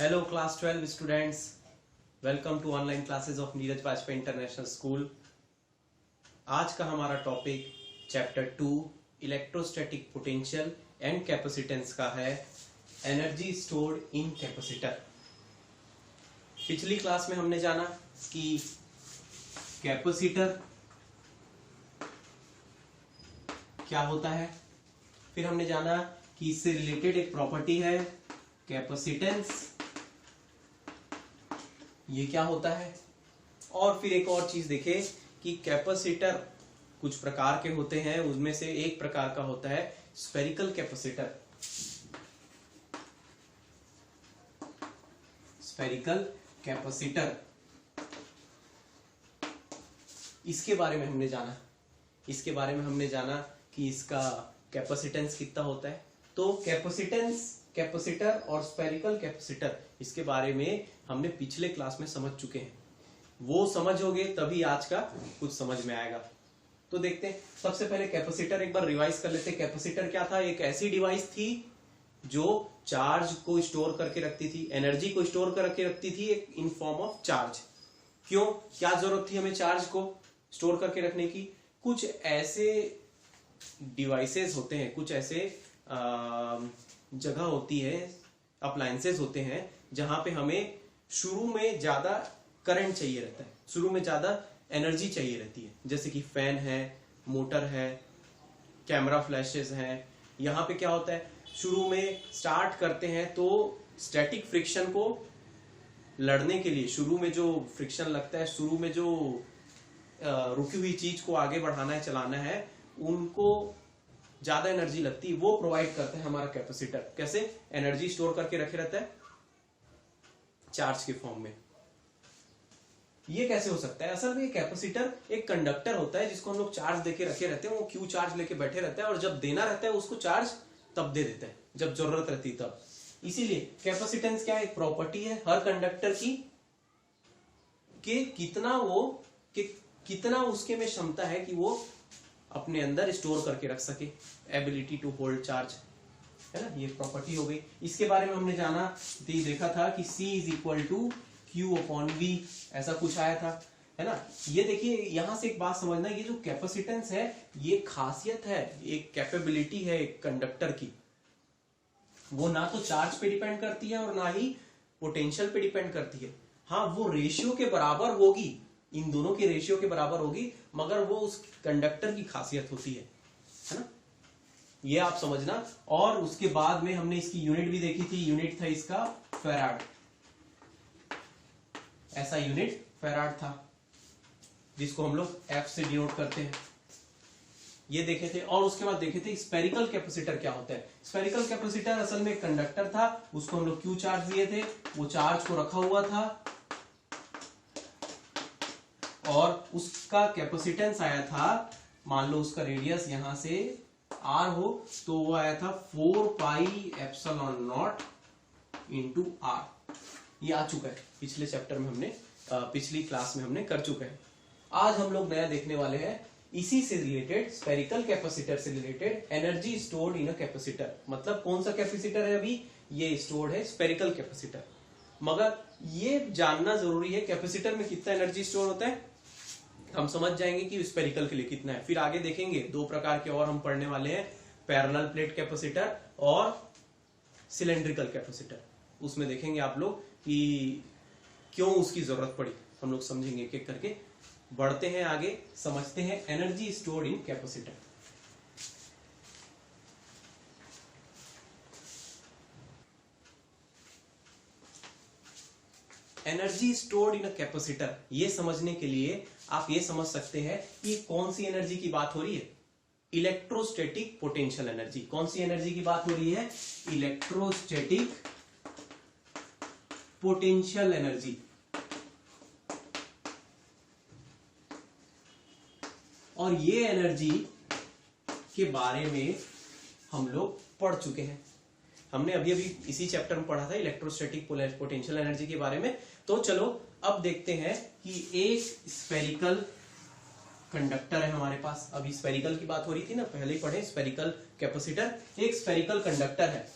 Hello class 12 students, welcome to online classes of Neeraj Vajpayee international school. आज का हमारा topic chapter 2 electrostatic potential and capacitance का है, energy stored in capacitor. पिछली class में हमने जाना कि कैपेसिटर क्या होता है, फिर हमने जाना कि इससे रिलेटेड एक प्रॉपर्टी है कैपेसिटेंस, ये क्या होता है, और फिर एक और चीज देखे कि कैपेसिटर कुछ प्रकार के होते हैं, उनमें से एक प्रकार का होता है स्फेरिकल कैपेसिटर। स्फेरिकल कैपेसिटर, इसके बारे में हमने जाना कि इसका कैपेसिटेंस कितना होता है। तो कैपेसिटर और स्फेरिकल कैपेसिटर, इसके बारे में हमने पिछले क्लास में समझ चुके हैं। वो समझोगे तभी आज का कुछ समझ में आएगा। तो देखते हैं, सबसे पहले कैपेसिटर एक बार रिवाइज कर लेते हैं। कैपेसिटर क्या था? एक ऐसी डिवाइस थी जो चार्ज को स्टोर करके रखती थी, एनर्जी को स्टोर करके रखती थी एक इन फॉर्म ऑफ चार्ज। क्यों, क्या जरूरत थी हमें चार्ज को स्टोर करके रखने की? कुछ ऐसे डिवाइसेस होते हैं, कुछ ऐसे जगह होती है, अप्लायंसेस होते हैं जहां पे हमें शुरू में ज्यादा करंट चाहिए रहता है, शुरू में ज्यादा एनर्जी चाहिए रहती है, जैसे कि फैन है, मोटर है, कैमरा फ्लैशेस हैं। यहाँ पे क्या होता है, शुरू में स्टार्ट करते हैं तो स्टैटिक फ्रिक्शन को लड़ने के लिए, शुरू में जो फ्रिक्शन लगता है, शुरू में जो रुकी हुई चीज को आगे बढ़ाना है, चलाना है, उनको ज्यादा एनर्जी लगती है, वो प्रोवाइड करता है हमारा कैपेसिटर। कैसे? एनर्जी स्टोर करके रखे रहता है चार्ज के फॉर्म में। ये कैसे हो सकता है? असल में कैपेसिटर एक कंडक्टर होता है जिसको हम लोग चार्ज देके रखे रहते हैं, वो क्यू चार्ज लेके बैठे रहता है और जब देना रहता है उसको चार्ज तब दे देता है जब जरूरत रहती है तब। इसीलिए कैपेसिटेंस क्या है? एक प्रॉपर्टी है हर कंडक्टर की कि कितना उसके में क्षमता है कि वो अपने अंदर स्टोर करके रख सके, एबिलिटी टू होल्ड चार्ज, है ना, ये प्रॉपर्टी हो गई। इसके बारे में हमने जाना, देखा था कि C is equal to Q upon V, ऐसा कुछ आया था, है ना। ये देखिए, यहां से एक बात समझना, ये जो कैपेसिटेंस है ये खासियत है, एक कैपेबिलिटी है एक कंडक्टर की। वो ना तो चार्ज पे डिपेंड करती है और ना ही पोटेंशियल पे डिपेंड करती है। हाँ, वो रेशियो के बराबर होगी, इन दोनों के रेशियो के बराबर होगी, मगर वो उस कंडक्टर की खासियत होती है ना, ये आप समझना। और उसके बाद में हमने इसकी यूनिट भी देखी थी, यूनिट था इसका फैराड, ऐसा यूनिट फैराड था जिसको हम लोग F से डिनोट करते हैं, ये देखे थे। और उसके बाद देखे थे स्फेरिकल कैपेसिटर क्या होता है। स्फेरिकल कैपेसिटर असल में कंडक्टर था, उसको हम लोग क्यू चार्ज दिए थे, वो चार्ज को रखा हुआ था और उसका कैपेसिटेंस आया था, मान लो उसका रेडियस यहां से r हो तो वो आया था 4 pi epsilon nought into r। ये आ चुका है पिछले चैप्टर में, हमने पिछली क्लास में हमने कर चुके हैं। आज हम लोग नया देखने वाले हैं, इसी से रिलेटेड, स्फेरिकल कैपेसिटर से related, energy stored in a capacitor. मतलब कौन सा कैपेसिटर है अभी ये स्टोर्ड है? Spherical capacitor. मगर ये जानना जरूरी है कैपेसिटर में कितना एनर्जी स्टोर होता है, हम समझ जाएंगे कि स्फेरिकल के लिए कितना है। फिर आगे देखेंगे दो प्रकार के और हम पढ़ने वाले हैं, पैरेलल प्लेट कैपेसिटर और सिलेंड्रिकल कैपेसिटर। उसमें देखेंगे आप लोग कि क्यों उसकी जरूरत पड़ी, हम लोग समझेंगे एक एक करके। बढ़ते हैं आगे, समझते हैं energy stored in capacitor. Energy stored in a capacitor, ये समझने के लिए आप ये समझ सकते हैं कि कौन सी एनर्जी की बात हो रही है। Electrostatic potential energy. कौन सी एनर्जी की बात हो रही है? Electrostatic potential energy. और ये एनर्जी के बारे में हम लोग पढ़ चुके हैं, हमने अभी अभी इसी चैप्टर में पढ़ा था इलेक्ट्रोस्टैटिक पोटेंशियल एनर्जी के बारे में। तो चलो अब देखते हैं कि एक स्फेरिकल कंडक्टर है हमारे पास, अभी स्फेरिकल की बात हो रही थी ना, पहले ही पढ़े स्फेरिकल कैपेसिटर। एक स्फेरिकल कंडक्टर है,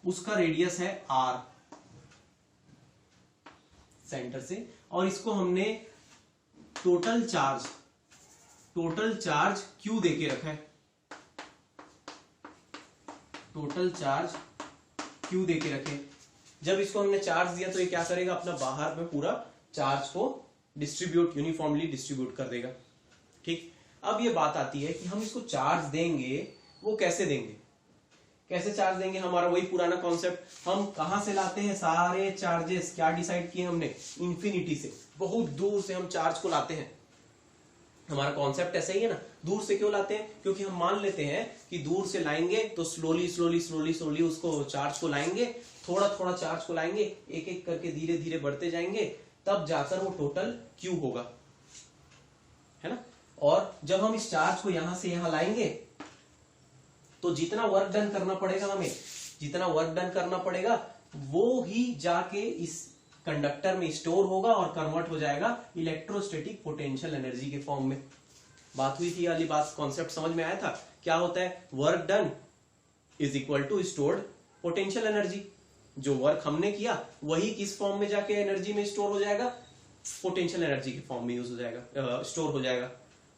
उसका रेडियस है r, सेंटर से, और इसको हमने टोटल चार्ज Q देके रखा है, टोटल चार्ज Q देके रखे। जब इसको हमने चार्ज दिया तो ये क्या करेगा, अपना बाहर में पूरा चार्ज को यूनिफॉर्मली डिस्ट्रीब्यूट कर देगा। ठीक, अब ये बात आती है कि हम इसको चार्ज देंगे, वो कैसे देंगे, कैसे चार्ज देंगे, हमारा वही पुराना कॉन्सेप्ट, हम कहां से लाते हैं सारे चार्जेस, क्या डिसाइड किए हमने, इंफिनिटी से, बहुत दूर से हम चार्ज को लाते हैं। हमारा कॉन्सेप्ट ऐसा ही है ना, दूर से क्यों लाते हैं, क्योंकि हम मान लेते हैं कि दूर से लाएंगे तो स्लोली उसको चार्ज को लाएंगे, थोड़ा थोड़ा चार्ज को लाएंगे, एक एक करके धीरे धीरे बढ़ते जाएंगे, तब जाकर वो टोटल Q होगा, है ना। और जब हम इस चार्ज को यहां से यहां लाएंगे तो जितना वर्क डन करना पड़ेगा हमें, जितना वर्क डन करना पड़ेगा वो ही जाके इस कंडक्टर में स्टोर होगा और कन्वर्ट हो जाएगा इलेक्ट्रोस्टैटिक पोटेंशियल एनर्जी के फॉर्म में। बात हुई थी, वाली बात, कॉन्सेप्ट समझ में आया था। क्या होता है, work done is equal to stored potential energy. जो वर्क हमने किया वही किस फॉर्म में जाके एनर्जी में स्टोर हो जाएगा, पोटेंशियल एनर्जी के फॉर्म में यूज हो जाएगा, स्टोर हो जाएगा।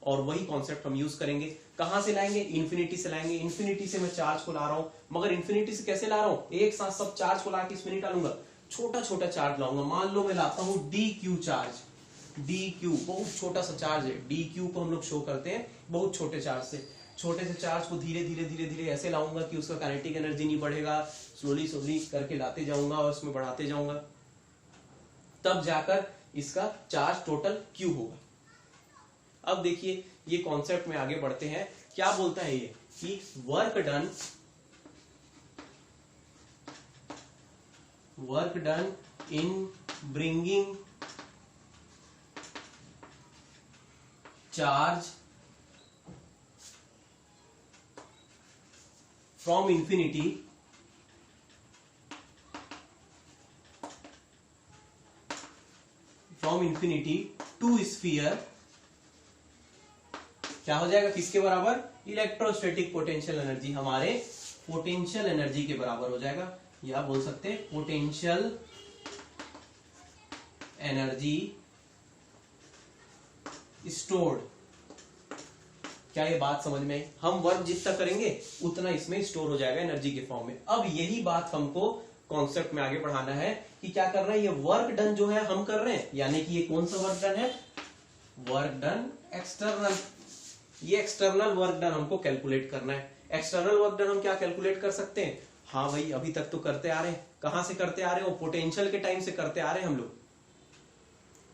और वही कॉन्सेप्ट हम यूज करेंगे। कहां से लाएंगे, इन्फिनिटी से लाएंगे। इन्फिनिटी से मैं चार्ज को ला रहा हूं, मगर इन्फिनिटी से कैसे ला रहा हूं, एक साथ सब चार्ज को ला के इसमें नहीं डालूंगा, छोटा छोटा चार्ज लाऊंगा। मान लो मैं लाता हूं DQ चार्ज, DQ बहुत छोटा सा चार्ज है, DQ को हम लोग शो करते हैं बहुत छोटे चार्ज से। छोटे से चार्ज को धीरे धीरे धीरे धीरे ऐसे लाऊंगा कि उसका काइनेटिक एनर्जी नहीं बढ़ेगा, स्लोली करके लाते जाऊंगा और उसमें बढ़ाते जाऊंगा, तब जाकर इसका चार्ज टोटल Q होगा। अब देखिए ये कॉन्सेप्ट में आगे बढ़ते हैं। क्या बोलता है ये कि work done in bringing charge from infinity to sphere, क्या हो जाएगा, किसके बराबर, इलेक्ट्रोस्टैटिक पोटेंशियल एनर्जी, हमारे पोटेंशियल एनर्जी के बराबर हो जाएगा। या बोल सकते हैं पोटेंशियल एनर्जी स्टोर्ड। क्या ये बात समझ में आई, हम वर्क जितना करेंगे उतना इसमें स्टोर हो जाएगा एनर्जी के फॉर्म में। अब यही बात हमको कॉन्सेप्ट में आगे बढ़ाना है कि क्या कर रहे हैं, ये वर्क डन जो है हम कर रहे हैं, यानी कि ये कौन सा वर्क डन है, वर्क डन एक्सटर्नल। ये एक्सटर्नल वर्क डन हमको कैलकुलेट करना है। एक्सटर्नल वर्क डन हम क्या कैलकुलेट कर सकते हैं, हाँ भाई अभी तक तो करते आ रहे हैं, कहां से करते आ रहे हो, पोटेंशियल के टाइम से करते आ रहे हैं हम लोग।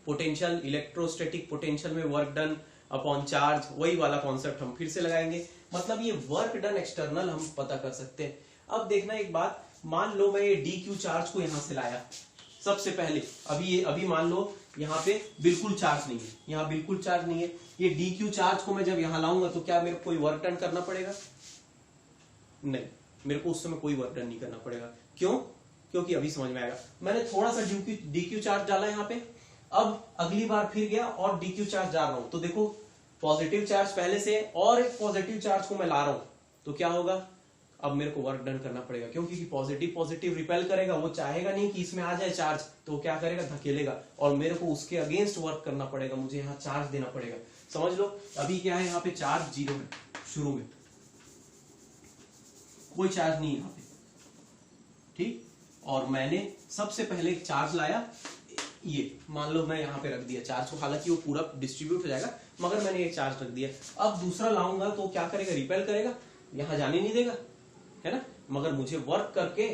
पोटेंशियल, इलेक्ट्रोस्टैटिक पोटेंशियल में वर्क डन अपॉन चार्ज, वही वाला कॉन्सेप्ट हम फिर से लगाएंगे। मतलब ये वर्क डन एक्सटर्नल हम पता कर सकते हैं। अब देखना एक बात, मान लो मैं ये DQ चार्ज को यहां से लाया, सबसे पहले अभी मान लो यहाँ पे बिल्कुल चार्ज नहीं है, यहाँ बिल्कुल चार्ज नहीं है। ये DQ चार्ज को मैं जब यहां लाऊंगा तो क्या मेरे को कोई वर्क डन करना पड़ेगा, नहीं, मेरे को उस समय कोई वर्क डन नहीं करना पड़ेगा। क्यों, क्योंकि अभी समझ में आएगा, मैंने थोड़ा सा DQ चार्ज डाला यहाँ पे, अब अगली बार फिर गया और DQ चार्ज डाल रहा हूं, तो देखो पॉजिटिव चार्ज पहले से और एक पॉजिटिव चार्ज को मैं ला रहा हूं, तो क्या होगा, अब मेरे को वर्क डन करना पड़ेगा। क्यों, क्योंकि पॉजिटिव रिपेल करेगा, वो चाहेगा नहीं कि इसमें आ जाए चार्ज, तो वो क्या करेगा, धकेलेगा, और मेरे को उसके अगेंस्ट वर्क करना पड़ेगा, मुझे यहाँ चार्ज देना पड़ेगा। समझ लो अभी क्या है, यहाँ पे चार्ज 0 है, शुरू में कोई चार्ज नहीं है यहाँ पे, ठीक। और मैंने सबसे पहले चार्ज लाया, ये मान लो मैं यहाँ पे रख दिया चार्ज को, हालांकि वो पूरा डिस्ट्रीब्यूट हो जाएगा, मगर मैंने एक चार्ज रख दिया। अब दूसरा लाऊंगा तो क्या करेगा, रिपेल करेगा, यहां जाने नहीं देगा, है ना। मगर मुझे वर्क करके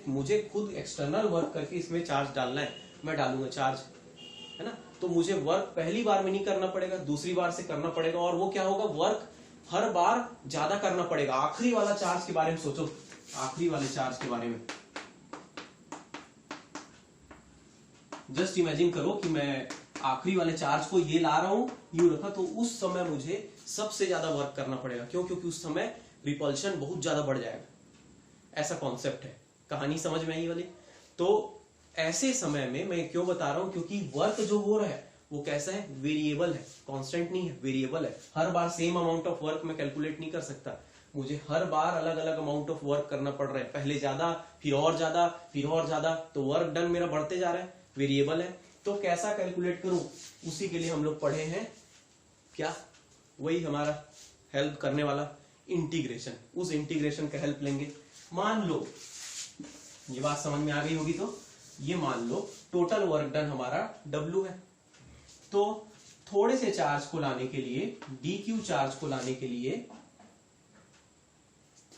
मुझे खुद एक्सटर्नल वर्क करके इसमें चार्ज डालना है, मैं डालूंगा चार्ज, है ना। तो मुझे वर्क पहली बार में नहीं करना पड़ेगा, दूसरी बार से करना पड़ेगा, और वो क्या होगा, वर्क हर बार ज्यादा करना पड़ेगा। आखिरी वाला चार्ज के बारे में सोचो, आखिरी वाले चार्ज के बारे में जस्ट इमेजिन करो कि मैं आखिरी वाले चार्ज को ये ला रहा हूं, यूं रखा, तो उस समय मुझे सबसे ज्यादा वर्क करना पड़ेगा। क्यों, क्योंकि उस समय रिपल्शन बहुत ज्यादा बढ़ जाएगा। ऐसा कॉन्सेप्ट है, कहानी समझ में आई वाली। तो ऐसे समय में मैं क्यों बता रहा हूं, क्योंकि वर्क जो हो रहा है वो कैसा है, वेरिएबल है, कांस्टेंट नहीं है, वेरिएबल है। हर बार सेम अमाउंट ऑफ वर्क मैं कैलकुलेट नहीं कर सकता, मुझे हर बार अलग अलग अमाउंट ऑफ वर्क करना पड़ रहा है, पहले ज्यादा, फिर और ज्यादा, फिर और ज्यादा, तो वर्क डन मेरा बढ़ते जा रहा है, वेरिएबल है। तो कैसा कैलकुलेट करूं, उसी के लिए हम लोग पढ़े हैं क्या, वही हमारा हेल्प करने वाला इंटीग्रेशन। उस इंटीग्रेशन का हेल्प लेंगे। मान लो ये बात समझ में आ गई होगी, तो ये मान लो टोटल वर्क डन हमारा W है। तो थोड़े से चार्ज को लाने के लिए, dq चार्ज को लाने के लिए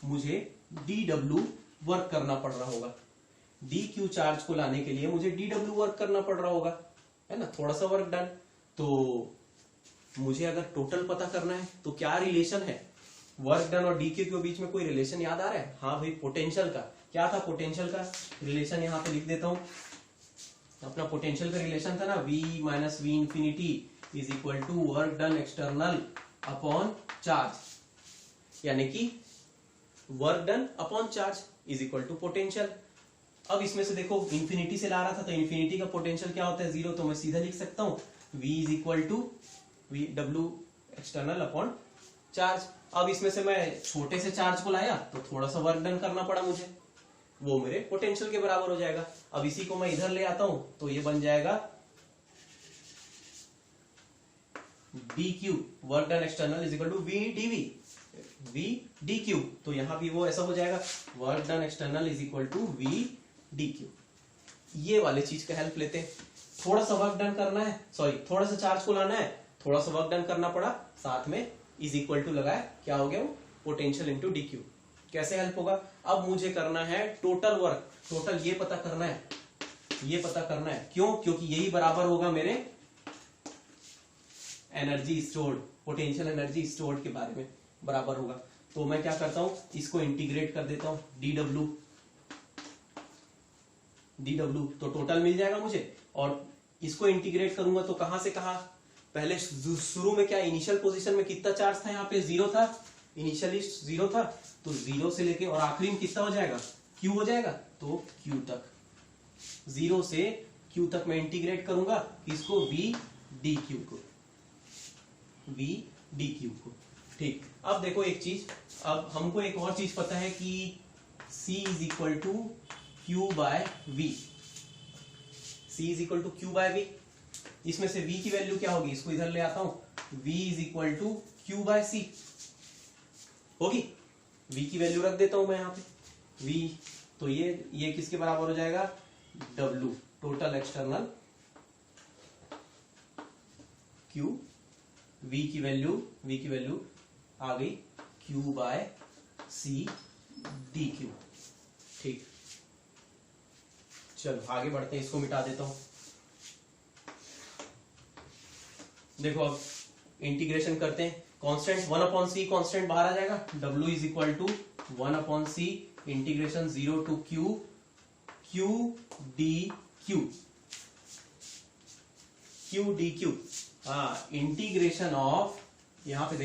मुझे dw वर्क करना पड़ रहा होगा। dq चार्ज को लाने के लिए मुझे dw वर्क करना पड़ रहा होगा, है ना, थोड़ा सा वर्क डन। तो मुझे अगर टोटल पता करना है तो क्या रिलेशन है वर्क डन और dq के बीच में, कोई रिलेशन याद आ रहा है? हाँ भाई, पोटेंशियल का। क्या था पोटेंशियल का रिलेशन? यहां पे लिख देता हूं। अपना पोटेंशियल का रिलेशन था ना, v minus V infinity is equal to work done external upon charge, यानी कि work done upon charge is equal to potential. अब इसमें से देखो इंफिनिटी से ला रहा था, तो इंफिनिटी का पोटेंशियल क्या होता है? 0। तो मैं सीधा लिख सकता हूं v is equal to w external upon charge. अब इसमें से मैं छोटे से चार्ज को लाया तो थोड़ा सा वर्क डन करना पड़ा मुझे, वो मेरे पोटेंशियल के बराबर हो जाएगा। अब इसी को मैं इधर ले आता हूं तो ये बन जाएगा dq work done external is equal to v dv, v dq। तो यहां भी वो ऐसा हो जाएगा, work done external is equal to v dq। ये वाले चीज का हेल्प लेते हैं। थोड़ा सा वर्क डन करना है, सॉरी थोड़ा सा चार्ज को लाना है, थोड़ा सा वर्क डन करना पड़ा, साथ में इज इक्वल टू लगाया, क्या हो गया वो? Potential into dq। कैसे हेल्प होगा? अब मुझे करना है टोटल वर्क, टोटल ये पता करना है, ये पता करना है। क्यों? क्योंकि यही बराबर होगा मेरे energy stored, potential energy stored के बारे में बराबर होगा। तो मैं क्या करता हूं, इसको इंटीग्रेट कर देता हूं, dw तो टोटल मिल जाएगा मुझे। और इसको इंटीग्रेट करूंगा तो कहां से कहां? पहले शुरू में क्या इनिशियल पोजीशन में कितना चार्ज था? यहाँ पे 0 था, इनिशियली 0 था, तो 0 से लेके और आखिरी में कितना हो जाएगा? q हो जाएगा। तो q तक, 0 से q तक मैं इंटीग्रेट करूंगा इसको v dq को, v dq को। ठीक, अब देखो एक चीज, अब हमको एक और चीज पता है कि c is equal to q by v, c is equal to q by v। इसमें से v की वैल्यू क्या होगी? इसको इधर ले आता हूं, v is equal to q by c होगी। v की वैल्यू रख देता हूं मैं यहाँ पे, v, तो ये किसके बराबर हो जाएगा? w total external q, v की वैल्यू आ गई q बाय c dq। ठीक, चलो आगे बढ़ते हैं, इसको मिटा देता हूं। देखो अब इंटीग्रेशन करते हैं, कांस्टेंट 1/c कांस्टेंट बाहर आ जाएगा, w is equal to 1/c integration 0 to q dq, q dq। हाँ, इंटीग्रेशन ऑफ, यहां पे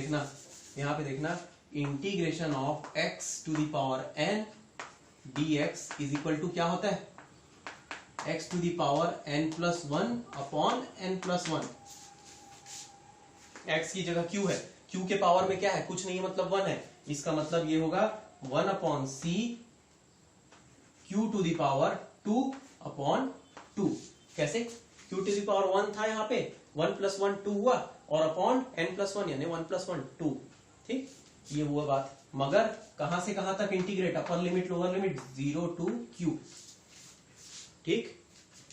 देखना integration of x to the power n dx is equal to क्या होता है? x to the power n plus 1 upon n plus 1। x की जगह q है, q के पावर में क्या है? कुछ नहीं, मतलब 1 है। इसका मतलब ये होगा 1/c q to the power 2 upon 2। कैसे? q टू द पावर 1 था, यहाँ पे 1 प्लस 1 2 हुआ, और अपॉन n प्लस 1 यानी 1 प्लस 1 2। ठीक, ये हुआ बात। मगर कहां से कहां तक integrate? Upper limit lower limit 0 to q। ठीक,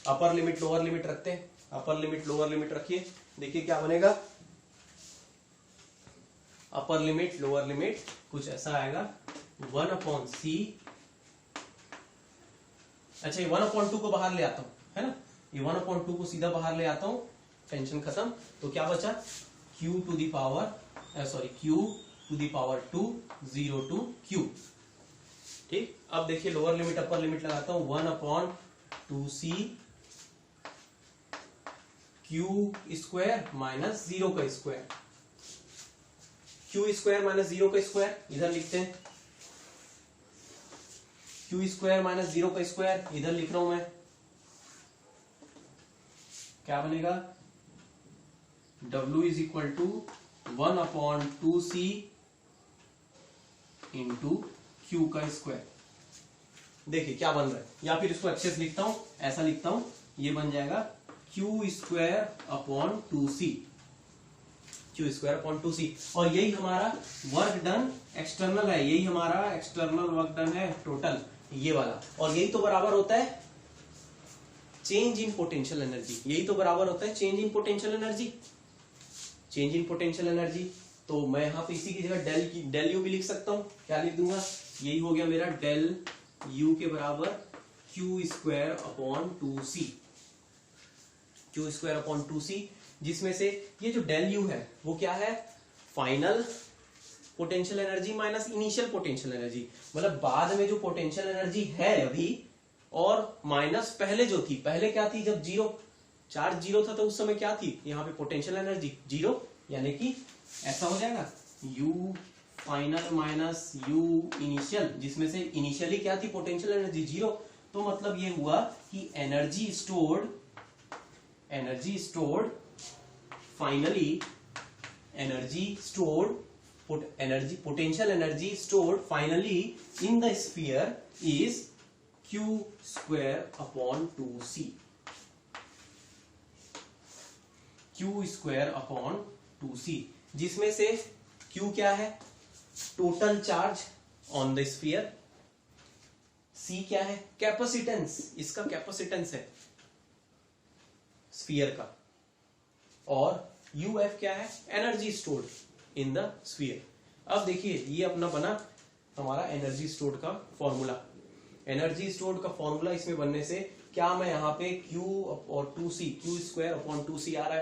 अपर लिमिट लोअर लिमिट रखते हैं, अपर लिमिट लोअर लिमिट रखिए, देखिए क्या बनेगा। अपर लिमिट लोअर लिमिट कुछ ऐसा आएगा, 1/c, अच्छा ये 1/2 को बाहर ले आता हूं, है ना, ये 1/2 को सीधा बाहर ले आता हूं, टेंशन खत्म। तो क्या बचा? q to the power 2 0 to q। ठीक, अब देखिए लोअर लिमिट अपर लिमिट लगाता हूं, 1/2c q स्क्वायर माइनस 0 का स्क्वायर, q स्क्वायर माइनस 0 का स्क्वायर इधर लिखते हैं, q स्क्वायर माइनस 0 का स्क्वायर इधर लिख रहा हूं मैं। क्या बनेगा? w is equal to 1/2c into q का स्क्वायर। देखिए क्या बन रहा है, या फिर इसको अच्छे से लिखता हूं, ऐसा लिखता हूं, ये बन जाएगा Q square upon 2c, Q square upon 2c। और यही हमारा वर्क डन एक्सटर्नल है, यही हमारा एक्सटर्नल वर्क डन है टोटल, ये वाला। और यही तो बराबर होता है चेंज इन पोटेंशियल एनर्जी, यही तो बराबर होता है change in potential energy, change in potential energy. तो मैं यहाँ पे इसी की जगह डेल यू भी लिख सकता हूँ। क्या लिख दूंगा, यही हो गया मेरा डेल यू के बराबर Q square upon 2c, Q square upon 2c, जिसमें से ये जो डेल यू है वो क्या है, final potential energy minus initial potential energy, मतलब बाद में जो पोटेंशियल एनर्जी है अभी, और माइनस पहले जो थी, पहले क्या थी, जब जीरो चार्ज जीरो था तो उस समय क्या थी, यहाँ पे पोटेंशियल एनर्जी जीरो, यानी कि ऐसा हो जाएगा u final minus u initial, जिसमें से इनिशियली क्या थी, पोटेंशियल एनर्जी जीरो। तो मतलब ये हुआ कि energy stored finally, potential energy stored finally in the sphere is q square upon 2c, q square upon 2c, जिसमें से q क्या है, total charge on the sphere, c क्या है, कैपेसिटेंस, इसका कैपेसिटेंस है स्फीयर का, और uf क्या है, energy stored in the sphere. अब देखिए ये अपना बना हमारा एनर्जी स्टोर्ड का फॉर्मूला, एनर्जी स्टोर्ड का फॉर्मूला इसमें बनने से क्या, मैं यहाँ पे Q और 2c, Q square upon 2c आ रहा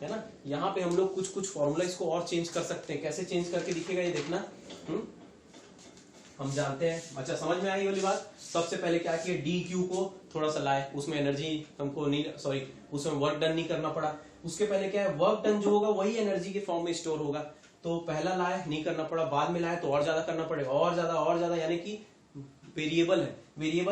है ना। यहाँ पे हम लोग कुछ फॉर्मूला इसको और चेंज कर सकते हैं, कैसे चेंज करके दिखेगा ये देखना। हम जानते हैं, अच्छा समझ में आई वाली बात। सबसे पहले क्या किया, डी क्यू को थोड़ा सा लाए, उसमें एनर्जी हमको नहीं, सॉरी उसमें वर्क डन नहीं करना पड़ा। उसके पहले क्या है, वर्क डन जो होगा वही एनर्जी के फॉर्म में स्टोर होगा, तो पहला लाए नहीं करना पड़ा, बाद में लाए तो और ज्यादा करना पड़ेगा, और ज्यादा, यानी कि वेरिएबल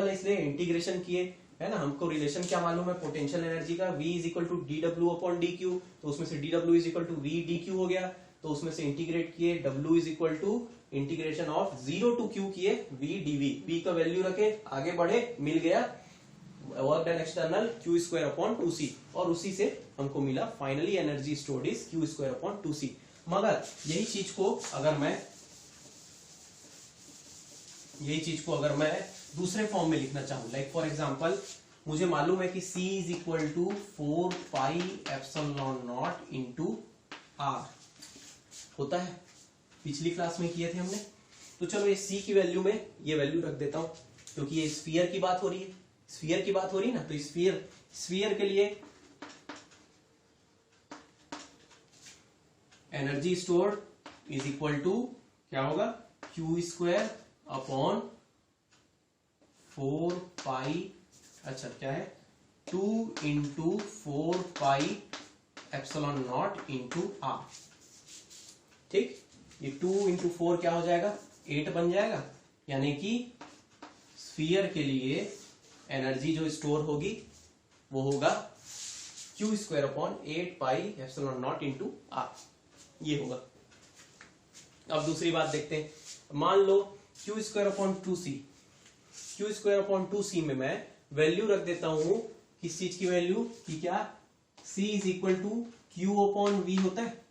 है इसलिए इंटीग्रेशन किए, है ना। हमको रिलेशन क्या मालूम है पोटेंशियल एनर्जी का, V is equal to D W upon D Q, तो उसमें से D W is equal to V D Q हो गया, तो उसमें से इंटीग्रेट किए, W is equal to integration of 0 to Q किए V dV, V का वैल्यू रखे, आगे बढ़े, मिल गया work done external Q square upon 2c, और उसी से हमको मिला finally energy stored is Q square upon 2c। मगर यही चीज को अगर मैं दूसरे फॉर्म में लिखना चाहूं, लाइक फॉर एग्जांपल मुझे मालूम है कि C is equal to 4 pi epsilon nought into R होता है, पिछली क्लास में किए थे हमने। तो चलो ये C की वैल्यू में ये वैल्यू रख देता हूं, क्योंकि ये स्फीयर की बात हो रही है, ना, तो स्फीयर के लिए energy stored is equal to क्या होगा, Q स्क्वायर अपॉन 4 पाई, अच्छा क्या है, 2 into 4 pi epsilon nought into R, ठीक। ये 2 इंटू 4 क्या हो जाएगा, 8 बन जाएगा, यानी कि स्फीयर के लिए एनर्जी जो स्टोर होगी वो होगा Q square upon 8 pi epsilon nought into R, ये होगा। अब दूसरी बात देखते हैं, मान लो Q square upon 2c, Q square upon 2c में मैं वैल्यू रख देता हूं, किस चीज की वैल्यू, कि क्या C is equal to Q upon V होता है,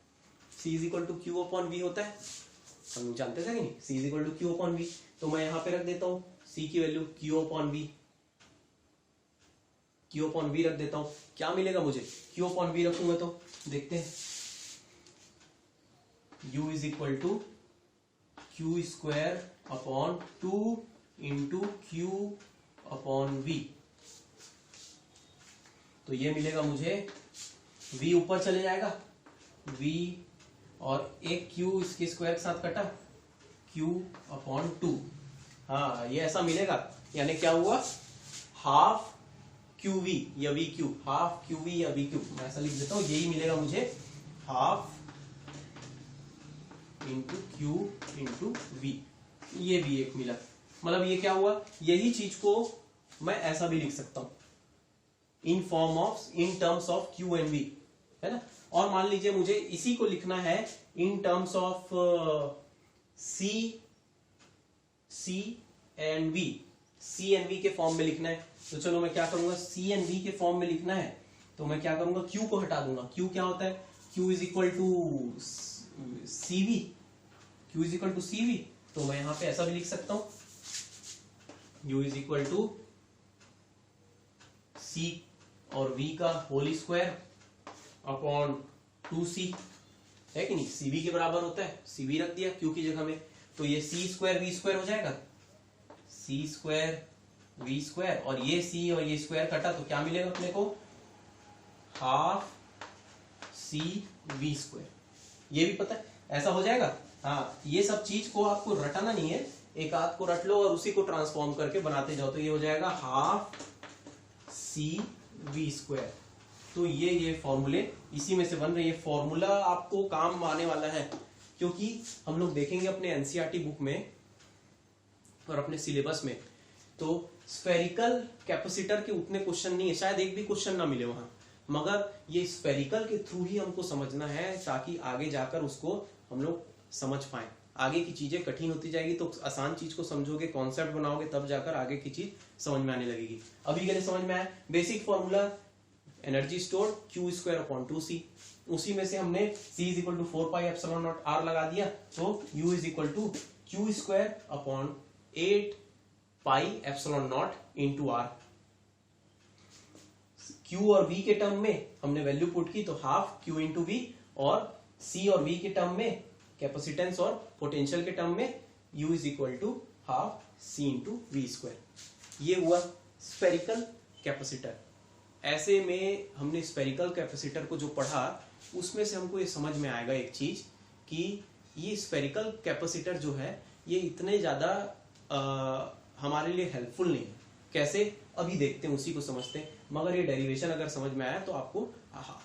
C is equal to Q upon V होता है, हम जानते थे कि नहीं, C is equal to Q upon V। तो मैं यहां पे रख देता हूं C की वैल्यू Q अपॉन V रख देता हूं, क्या मिलेगा मुझे, Q अपॉन V रखूंगा तो देखते हैं, U is equal to Q square upon 2 into Q upon V, तो ये मिलेगा मुझे, V ऊपर चले जाएगा, V और एक Q इसके स्क्वायर के साथ कटा, Q अपॉन 2, हाँ ये ऐसा मिलेगा, यानी क्या हुआ, हाफ QV या VQ, हाफ QV या VQ, मैं ऐसा लिख देता हूं, यही मिलेगा मुझे, half into Q into V, ये भी एक मिला। मतलब ये क्या हुआ, यही चीज को मैं ऐसा भी लिख सकता हूं, in terms of Q and V, है ना। और मान लीजिए मुझे इसी को लिखना है in terms of C and V, C and V के फॉर्म में लिखना है, तो चलो मैं क्या करूंगा, C एंड V के फॉर्म में लिखना है, तो मैं क्या करूंगा, Q को हटा दूंगा। Q क्या होता है, Q is equal to CV, Q is equal to CV। तो मैं यहां पे ऐसा भी लिख सकता हूं, U is equal to C और V का होल स्क्वायर अपॉन 2C, है कि नहीं, CV के बराबर होता है, CV रख दिया Q की जगह में, तो ये C स्क्वायर V स्क्वायर हो जाएगा, C स्क्वायर V स्क्वायर, और ये C और ये स्क्वायर कटा तो क्या मिलेगा अपने को, हाफ C V स्क्वायर। ये भी पता है, ऐसा हो जाएगा। हाँ, ये सब चीज को आपको रटाना नहीं है, एक आध को रट लो और उसी को ट्रांसफॉर्म करके बनाते जाओ, तो ये हो जाएगा हाफ C V स्क्वायर। तो ये फॉर्मूले इसी में से बन रहे, ये फॉर्मूला आपको काम आने वाला है, क्योंकि हम लोग देखेंगे अपने एनसीईआरटी बुक में और अपने सिलेबस में, तो स्फेरिकल कैपेसिटर के उतने क्वेश्चन नहीं है, शायद एक भी क्वेश्चन ना मिले वहां, मगर ये स्फेरिकल के थ्रू ही हमको समझना है, ताकि आगे जाकर उसको हम लोग समझ पाए। आगे की चीजें कठिन होती जाएगी तो आसान चीज को समझोगे, कॉन्सेप्ट बनाओगे, तब जाकर आगे की चीज समझ में आने लगेगी। अभी के लिए समझ में आया basic formula, energy stored Q square upon 2C, उसी में से हमने C is equal to 4 pi epsilon nought R लगा दिया, तो U is equal to Q square upon 8 pi epsilon nought into R। Q और V के टर्म में हमने वैल्यू पुट की, तो हाफ Q इंटू V, और C और V के टर्म में, कैपेसिटेंस और पोटेंशियल के टर्म में, U is equal to half C into V square. ये हुआ स्फेरिकल कैपेसिटर। ऐसे में हमने स्फेरिकल कैपेसिटर को जो पढ़ा, उसमें से हमको ये समझ में आएगा एक चीज कि ये स्फेरिकल कैपेसिटर जो है ये इतने ज्यादा हमारे लिए हेल्पफुल नहीं है। कैसे, अभी देखते हैं, उसी को समझते हैं, मगर ये डेरिवेशन अगर समझ में आया तो आपको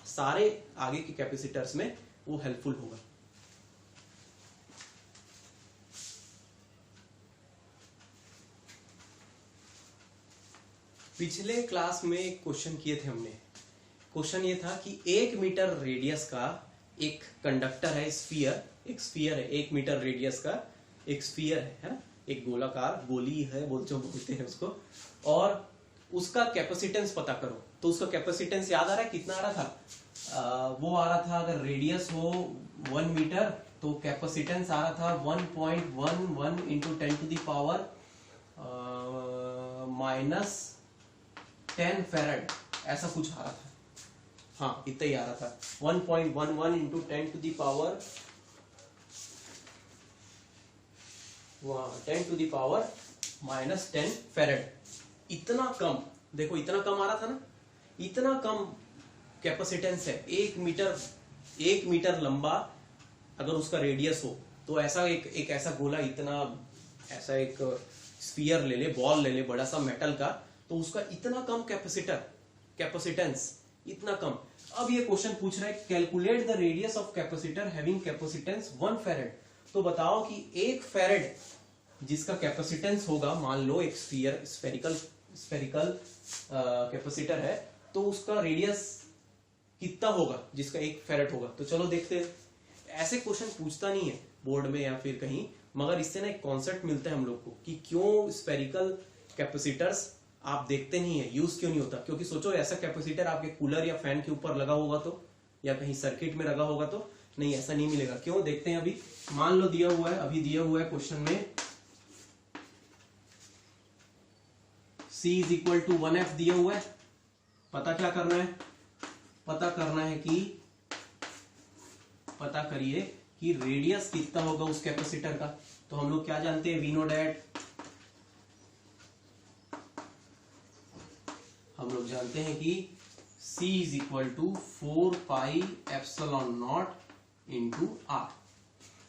सारे आगे के कैपेसिटर्स में वो हेल्पफुल होगा। पिछले क्लास में एक क्वेश्चन किए थे हमने। क्वेश्चन ये था कि 1 मीटर रेडियस का एक कंडक्टर है, स्फीयर, एक स्फीयर है, 1 मीटर रेडियस का एक स्फीयर है, एक गोलाकार गोली है जो बोलते हैं उसको, और उसका कैपेसिटेंस पता करो। तो उसका कैपेसिटेंस याद आ रहा है, कितना आ रहा था, वो आ रहा था, अगर रेडियस हो 1 मीटर तो कैपेसिटेंस आ रहा था 1.11 इंटू 10 टू द पावर -10 फेरेड, ऐसा कुछ आ रहा था। हाँ, इतना ही आ रहा था, 1.11 इंटू 10 टू द पावर -10 फेरेड। इतना कम, देखो इतना कम आ रहा था ना, इतना कम कैपेसिटेंस है। 1 मीटर लंबा अगर उसका रेडियस हो, तो ऐसा एक ऐसा गोला, इतना ऐसा एक स्फीयर ले ले, बॉल ले ले बड़ा सा मेटल का, तो उसका इतना कम कैपेसिटेंस इतना कम। अब ये क्वेश्चन पूछ रहा है, calculate the radius of capacitor having capacitance 1 फेरेड। तो बताओ कि 1 फेरेड जिसका कैपेसिटेंस होगा, मान लो एक स्फेरिकल कैपेसिटर है, तो उसका रेडियस कितना होगा जिसका 1 फेरेड होगा। तो चलो देखते हैं। ऐसे क्वेश्चन पूछता नहीं है बोर्ड में या फिर कहीं, मगर इससे ना एक कॉन्सेप्ट मिलता है हम लोग को कि क्यों स्फेरिकल कैपेसिटर्स आप देखते नहीं है, यूज क्यों नहीं होता। क्योंकि सोचो ऐसा कैपेसिटर आपके कूलर या फैन के ऊपर लगा होगा तो, या कहीं सर्किट में लगा होगा तो, नहीं, ऐसा नहीं मिलेगा। क्यों, देखते हैं। अभी मान लो दिया हुआ है, अभी दिया हुआ है क्वेश्चन में C is equal to 1F दिया हुआ है। पता क्या करना है, पता करिए कि रेडियस कितना होगा उस कैपेसिटर का। तो हम लोग क्या जानते हैं, वी नो डैट, हम लोग जानते हैं कि C is equal to 4 pi epsilon nought into R।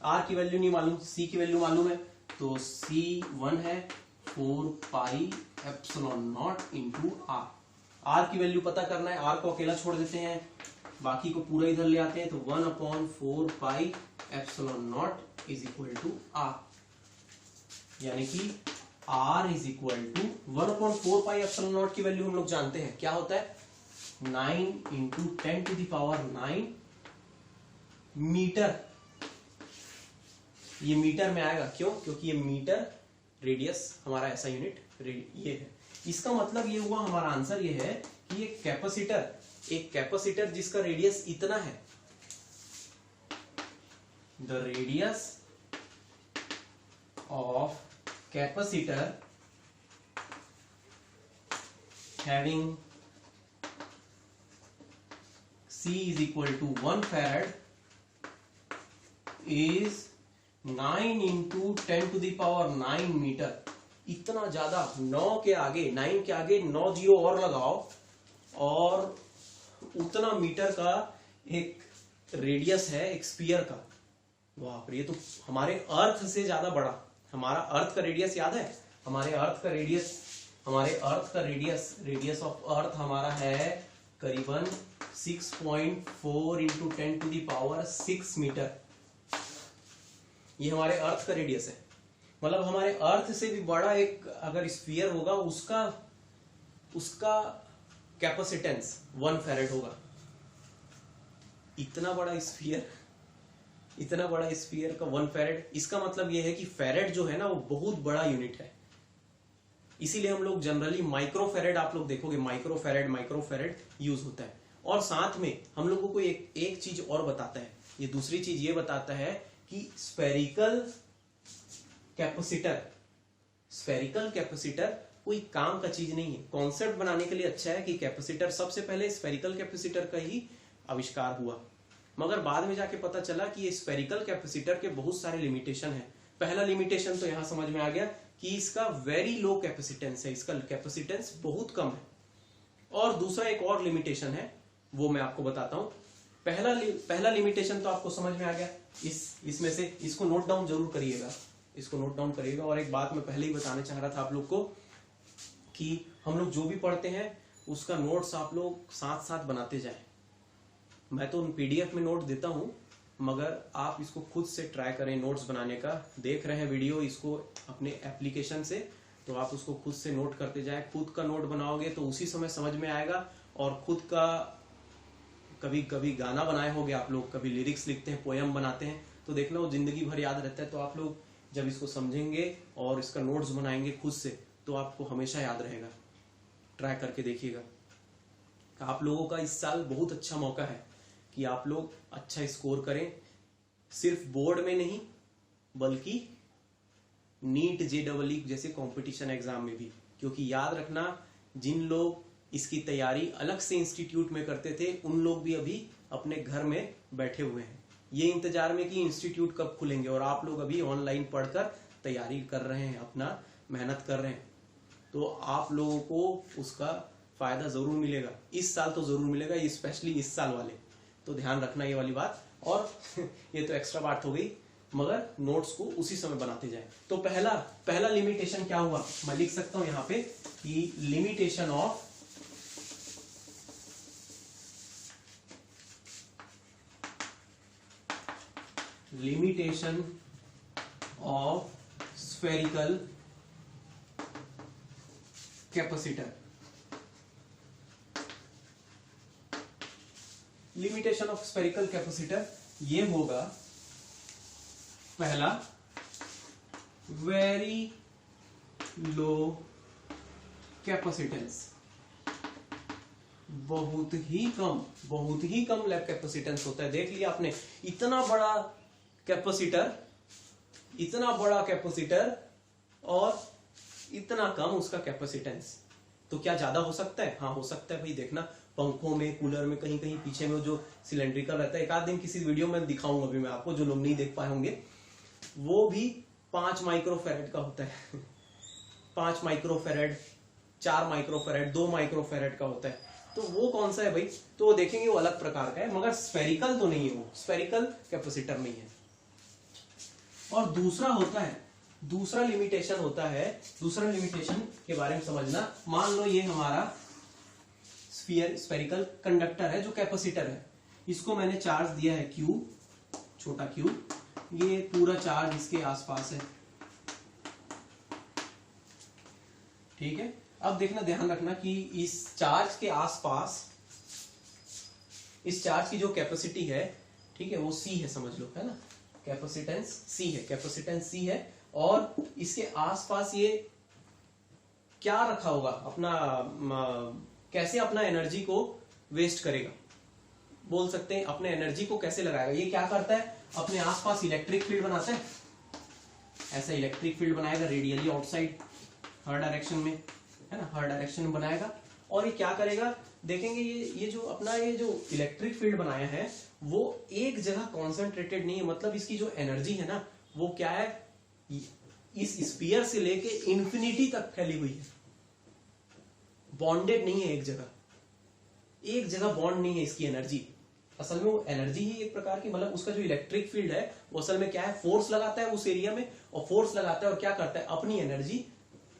R की वैल्यू नहीं मालूम, C की वैल्यू मालूम है, तो C 1 है, 4 pi epsilon nought into R। R की वैल्यू पता करना है, R को अकेला छोड़ देते हैं, बाकी को पूरा इधर ले आते हैं, तो 1/4 pi epsilon nought is equal to R। यानी कि R is equal to 1/4 pi epsilon nought की वैल्यू हम लोग जानते हैं, क्या होता है, 9 into 10 to the power 9 metre. ये मीटर में आएगा, क्यों, क्योंकि ये मीटर रेडियस हमारा ऐसा यूनिट ये है। इसका मतलब ये हुआ, हमारा आंसर ये है कि ये कैपेसिटर एक कैपेसिटर जिसका रेडियस इतना है, the radius of capacitor having C is equal to 1 farad is 9 into 10 to the power 9 metre. इतना ज्यादा, 9 के आगे 9 के आगे 9 जीरो और लगाओ और उतना मीटर का एक रेडियस है एक स्फीयर का। वाह, ये तो हमारे अर्थ से ज्यादा बड़ा। हमारा अर्थ का रेडियस याद है? हमारे अर्थ का रेडियस ऑफ अर्थ हमारा है करीबन 6.4 into 10 to the power 6 metre. ये हमारे अर्थ का रेडियस है। मतलब हमारे अर्थ से भी बड़ा एक अगर स्फीयर होगा उसका कैपेसिटेंस 1 फैरेड होगा। इतना बड़ा स्फीयर का 1 फैरेड, इसका मतलब ये है कि फैरेड जो है ना वो बहुत बड़ा यूनिट है। इसीलिए हम लोग जनरली माइक्रोफैरेड, आप लोग देखोगे माइक्रोफैरेड यूज होता है। और साथ में हम लोगों को एक चीज और बताता है, ये दूसरी चीज ये बताता है कि स्फेरिकल कैपेसिटर कोई काम का चीज नहीं है। कॉन्सेप्ट बनाने के लिए अच्छा है कि कैपेसिटर, सबसे पहले स्फेरिकल कैपेसिटर का ही आविष्कार हुआ, मगर बाद में जाके पता चला कि ये स्फेरिकल कैपेसिटर के बहुत सारे लिमिटेशन है। पहला लिमिटेशन तो यहां समझ में आ गया कि इसका वेरी लो कैपेसिटेंस है, इसका कैपेसिटेंस बहुत कम है। और दूसरा एक और लिमिटेशन है, वो मैं आपको बताता हूं। पहला लिमिटेशन तो आपको समझ में आ गया। इसमें से इसको नोट डाउन जरूर करिएगा। और एक बात मैं पहले ही बताना चाह रहा था आप लोग को कि हम लोग जो भी पढ़ते हैं उसका नोट्स आप लोग साथ साथ बनाते जाएं। मैं तो पीडीएफ में नोट देता हूं, मगर आप इसको खुद से ट्राई करें नोट्स बनाने का। देख रहे हैं वीडियो इसको अपने एप्लीकेशन से, तो आप उसको खुद से नोट करते जाएं। खुद का नोट बनाओगे तो उसी समय समझ में आएगा। और खुद का कभी गाना बनाए होगे आप लोग, कभी लिरिक्स लिखते हैं, पोयम बनाते हैं, तो देखना वो जिंदगी भर याद रहता है। तो आप लोग जब इसको समझेंगे और इसका नोट्स बनाएंगे खुद से, तो आपको हमेशा याद रहेगा। ट्राई करके देखिएगा। आप लोगों का इस साल बहुत अच्छा मौका है कि आप लोग अच्छा स्कोर करें, सिर्फ बोर्ड में नहीं बल्कि नीट JEE जैसे कंपटीशन एग्जाम में भी। क्योंकि याद रखना, जिन लोग इसकी तैयारी अलग से इंस्टीट्यूट में करते थे उन लोग भी अभी अपने घर में बैठे हुए हैं, ये इंतजार में कि इंस्टीट्यूट कब खुलेंगे, और आप लोग अभी ऑनलाइन पढ़कर तैयारी कर रहे हैं, अपना मेहनत कर रहे हैं। तो आप लोगों को उसका फायदा जरूर मिलेगा, इस साल तो जरूर मिलेगा, स्पेशली इस साल वाले। तो ध्यान रखना ये वाली बात। और ये तो एक्स्ट्रा बात हो गई, मगर नोट्स को उसी समय बनाते जाए। तो पहला लिमिटेशन क्या हुआ, मैं लिख सकता हूं यहां पे कि limitation of spherical capacitor. Limitation of spherical capacitor ये होगा, पहला वेरी लो कैपेसिटेंस, बहुत ही कम लैब कैपेसिटेंस होता है। देख लिया आपने, इतना बड़ा कैपेसिटर और इतना कम उसका कैपेसिटेंस, तो क्या ज्यादा हो सकता है? हाँ हो सकता है भाई। देखना पंखों में, कूलर में, कहीं कहीं पीछे में जो सिलेंड्रिकल रहता है, एक आध दिन किसी वीडियो में दिखाऊंगा अभी मैं आपको, जो लोग नहीं देख पाए होंगे, वो भी 5 माइक्रोफैरेड का होता है। 5 माइक्रोफैरेड, 4 माइक्रोफैरेड, 2 माइक्रोफैरेड का होता है। तो वो कौन सा है भाई? तो देखेंगे वो अलग प्रकार का है, मगर स्फेरिकल तो नहीं है, वो स्फेरिकल कैपेसिटर नहीं है। और दूसरा लिमिटेशन के बारे में समझना। मान लो ये हमारा स्फेरिकल कंडक्टर है जो कैपेसिटर है, इसको मैंने चार्ज दिया है Q, छोटा Q, ये पूरा चार्ज इसके आसपास है, ठीक है। अब देखना, ध्यान रखना कि इस चार्ज के आसपास, इस चार्ज की जो कैपेसिटी है, ठीक है, वो C है, समझ लो, है ना, कैपेसिटेंस C है। और इसके आसपास ये क्या रखा होगा, अपना कैसे अपना एनर्जी को वेस्ट करेगा, बोल सकते हैं अपने एनर्जी को कैसे लगाएगा। ये क्या करता है, अपने आसपास इलेक्ट्रिक फील्ड बनाता है, ऐसा इलेक्ट्रिक फील्ड बनाएगा रेडियली आउटसाइड, हर डायरेक्शन में, है ना, हर डायरेक्शन में बनाएगा। और ये क्या करेगा, देखेंगे ये जो अपना ये जो इलेक्ट्रिक फील्ड बनाया है वो एक जगह कॉन्सेंट्रेटेड नहीं है, मतलब इसकी जो एनर्जी है ना वो क्या है, इस स्फीयर से लेके इंफिनिटी तक फैली हुई है, बॉन्डेड नहीं है एक जगह बॉन्ड नहीं है इसकी एनर्जी। असल में वो एनर्जी ही एक प्रकार की, मतलब उसका जो इलेक्ट्रिक फील्ड है वो असल में क्या है, फोर्स लगाता है उस एरिया में, और फोर्स लगाता है और क्या करता है, अपनी एनर्जी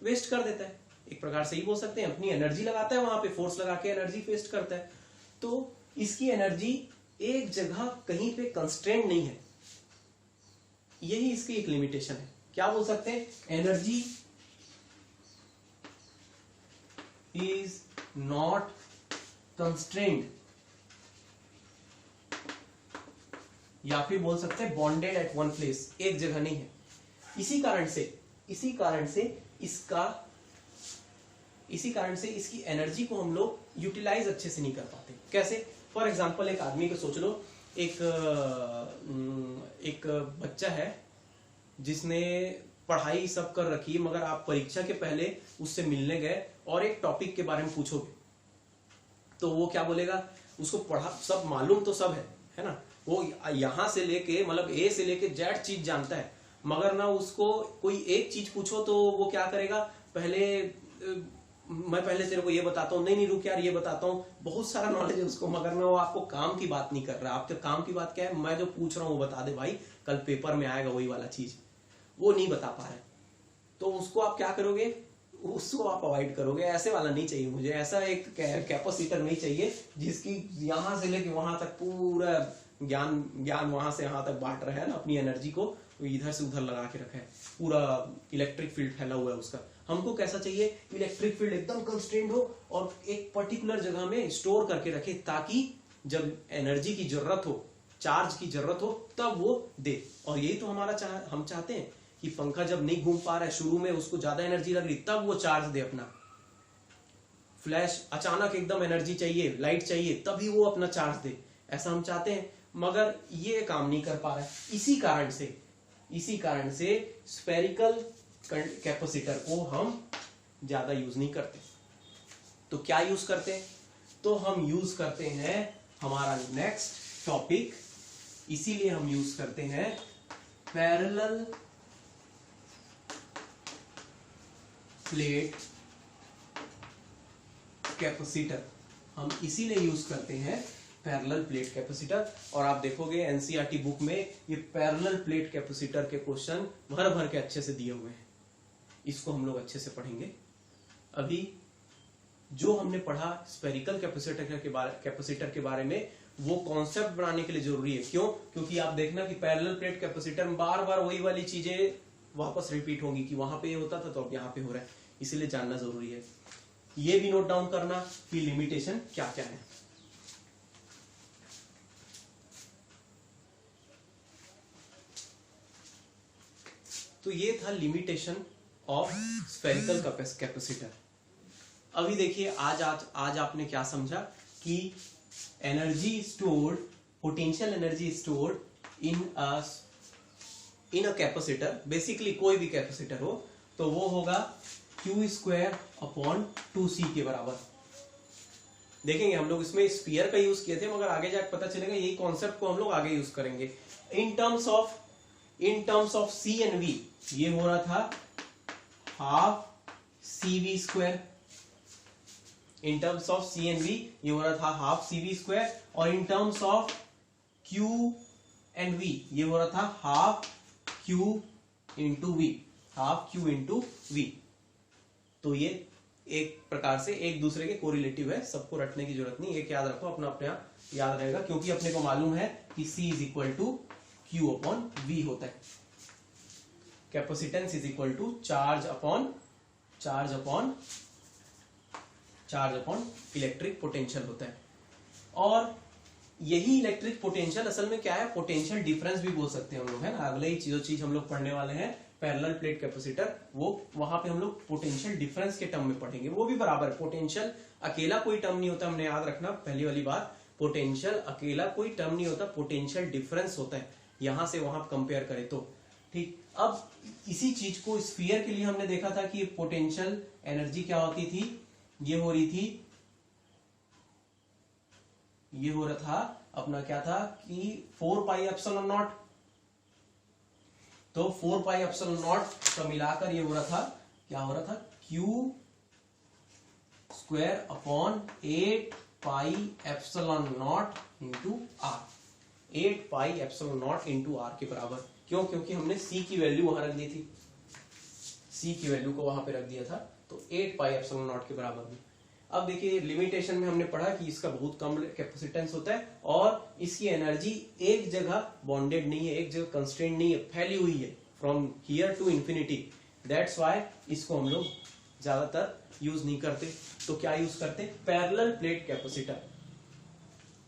वेस्ट कर देता है। एक प्रकार से ही बोल सकते हैं, अपनी एनर्जी लगाता है वहां पे, फोर्स लगा के एनर्जी वेस्ट करता है। तो इसकी एनर्जी एक जगह कहीं पे कंस्ट्रेंट नहीं है, यही इसकी एक लिमिटेशन है। क्या बोल सकते हैं, एनर्जी इज नॉट कंस्ट्रेंड, या फिर बोल सकते हैं बॉन्डेड एट वन प्लेस, एक जगह नहीं है। इसी कारण से इसकी एनर्जी को हम लोग यूटिलाइज अच्छे से नहीं कर पाते। कैसे, फॉर एग्जांपल एक आदमी को सोच लो, एक बच्चा है जिसने पढ़ाई सब कर रखी है, मगर आप परीक्षा के पहले उससे मिलने गए और एक टॉपिक के बारे में पूछोगे तो वो क्या बोलेगा, उसको पढ़ा सब मालूम तो सब है ना, वो यहां से लेके मतलब ए से लेके जेड चीज जानता है, मगर ना उसको कोई एक चीज पूछो तो वो क्या करेगा, मैं पहले तेरे को ये बताता हूँ, नहीं रुक यार ये बताता हूँ, बहुत सारा नॉलेज है उसको, मगर ना वो आपको काम की बात नहीं कर रहा। आपके काम की बात क्या है, मैं जो पूछ रहा हूँ वो बता दे भाई, कल पेपर में आएगा वही वाला चीज, वो नहीं बता पा रहे, तो उसको आप क्या करोगे, उसको आप अवॉइड करोगे। ऐसे वाला नहीं चाहिए मुझे, ऐसा एक कैपेसिटर नहीं चाहिए जिसकी यहां से लेके वहां तक पूरा ज्ञान वहां से यहां तक बांट रहा है ना, अपनी एनर्जी को इधर से उधर लगा के रखा है, पूरा इलेक्ट्रिक फील्ड फैला हुआ है उसका। हमको कैसा चाहिए, इलेक्ट्रिक फील्ड एकदम कंस्ट्रेंट हो और एक पर्टिकुलर जगह में स्टोर करके रखे, ताकि जब एनर्जी की जरूरत हो, चार्ज की जरूरत हो, तब वो दे। और यही तो हम चाहते हैं कि पंखा जब नहीं घूम पा रहा है, शुरू में उसको ज्यादा एनर्जी लग रही, तब वो चार्ज दे अपना। फ्लैश अचानक एकदम एनर्जी चाहिए, लाइट चाहिए, तभी वो अपना चार्ज दे, ऐसा हम चाहते हैं, मगर ये काम नहीं कर पा रहा है। इसी कारण से स्फेरिकल कैपेसिटर को हम ज्यादा यूज नहीं करते। तो क्या यूज करते हैं, तो हम यूज करते हैं हमारा नेक्स्ट टॉपिक, इसीलिए हम यूज करते हैं पैरेलल प्लेट कैपेसिटर। हम इसीलिए यूज करते हैं पैरेलल प्लेट कैपेसिटर। और आप देखोगे एनसीईआरटी बुक में ये पैरेलल प्लेट कैपेसिटर के क्वेश्चन भर भर के अच्छे से दिए हुए हैं, इसको हम लोग अच्छे से पढ़ेंगे। अभी जो हमने पढ़ा स्फेरिकल कैपेसिटर के बारे में, वो कॉन्सेप्ट बनाने के लिए जरूरी है। क्यों, क्योंकि आप देखना कि पैरेलल प्लेट कैपेसिटर में बार बार वही वाली चीजें वापस रिपीट होंगी कि वहां पे ये होता था तो अब यहाँ पे हो रहा है, इसीलिए जानना जरूरी है। ये भी नोट डाउन करना कि लिमिटेशन क्या क्या है। तो ये था लिमिटेशन ऑफ स्फेरिकल कैपेसिटर। अभी देखिए आज आपने क्या समझा कि energy stored, potential energy stored in a capacitor, basically कोई भी कैपेसिटर हो तो वो होगा Q²/2C के बराबर। देखेंगे हम लोग इसमें स्फीयर का यूज किए थे, मगर आगे जाकर पता चलेगा यही कॉन्सेप्ट को हम लोग आगे यूज करेंगे। In terms of C and V ये हो रहा था ½ CV²। In terms of C and V ये हो रहा था ½ CV², और in terms of Q and V ये हो रहा था ½ Q V। तो ये एक प्रकार से एक दूसरे के कोरिलेटिव है, सबको रटने की जरूरत नहीं, एक याद रखो, अपना अपने आप याद रहेगा, क्योंकि अपने को मालूम है कि C = Q/V होता है। Capacitance = charge upon electric potential होता है। और यही इलेक्ट्रिक पोटेंशियल असल में क्या है, पोटेंशियल डिफरेंस भी बोल सकते हैं हम लोग, है ना। अगले ही चीज हम लोग पढ़ने वाले हैं पैरेलल प्लेट कैपेसिटर, वो वहां पे हम लोग पोटेंशियल डिफरेंस के टर्म में पढ़ेंगे, वो भी बराबर है। पोटेंशियल अकेला कोई टर्म नहीं होता, हमने याद रखना पहली वाली बात, पोटेंशियल अकेला कोई टर्म नहीं होता, पोटेंशियल डिफरेंस होता है, यहां से वहां कंपेयर करें तो। ठीक, अब इसी चीज को स्फीयर के लिए हमने देखा था कि पोटेंशियल एनर्जी क्या होती थी, ये हो रही थी, ये हो रहा था अपना क्या था कि 4 पाई एप्सिलॉन नॉट, तो 4 पाई एप्सिलॉन नॉट का मिलाकर ये हो रहा था, क्या हो रहा था, Q square upon 8 pi epsilon nought into R, 8 pi epsilon nought into R के बराबर। क्यों? क्योंकि हमने C की वैल्यू वहां रख दी थी, C की वैल्यू को वहां पे रख दिया था, तो 8 पाई एप्सिलॉन नॉट के बराबर में। अब देखिए लिमिटेशन में हमने पढ़ा कि इसका बहुत कम कैपेसिटेंस होता है और इसकी एनर्जी एक जगह बॉन्डेड नहीं है, एक जगह कंस्ट्रेंट नहीं है, फैली हुई है from here to infinity. That's why इसको हम लोग ज्यादातर यूज नहीं करते। तो क्या यूज करते? Parallel plate capacitor.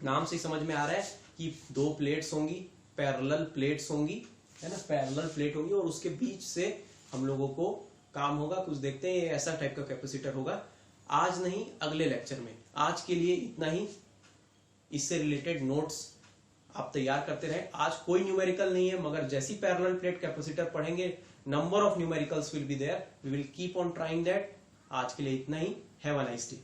नाम से समझ में आ रहा है कि दो प्लेट्स होंगी, पैरेलल प्लेट्स होंगी, है ना, पैरेलल प्लेट होगी और उसके बीच से हम लोगों को काम होगा, कुछ देखते हैं, ऐसा टाइप का कैपेसिटर होगा। आज नहीं, अगले लेक्चर में। आज के लिए इतना ही। इससे रिलेटेड नोट्स आप तैयार करते रहे। आज कोई न्यूमेरिकल नहीं है, मगर जैसी पैरेलल प्लेट कैपेसिटर पढ़ेंगे, number of numericals will be there, we will keep on trying that. आज के लिए इतना ही। Have a nice day.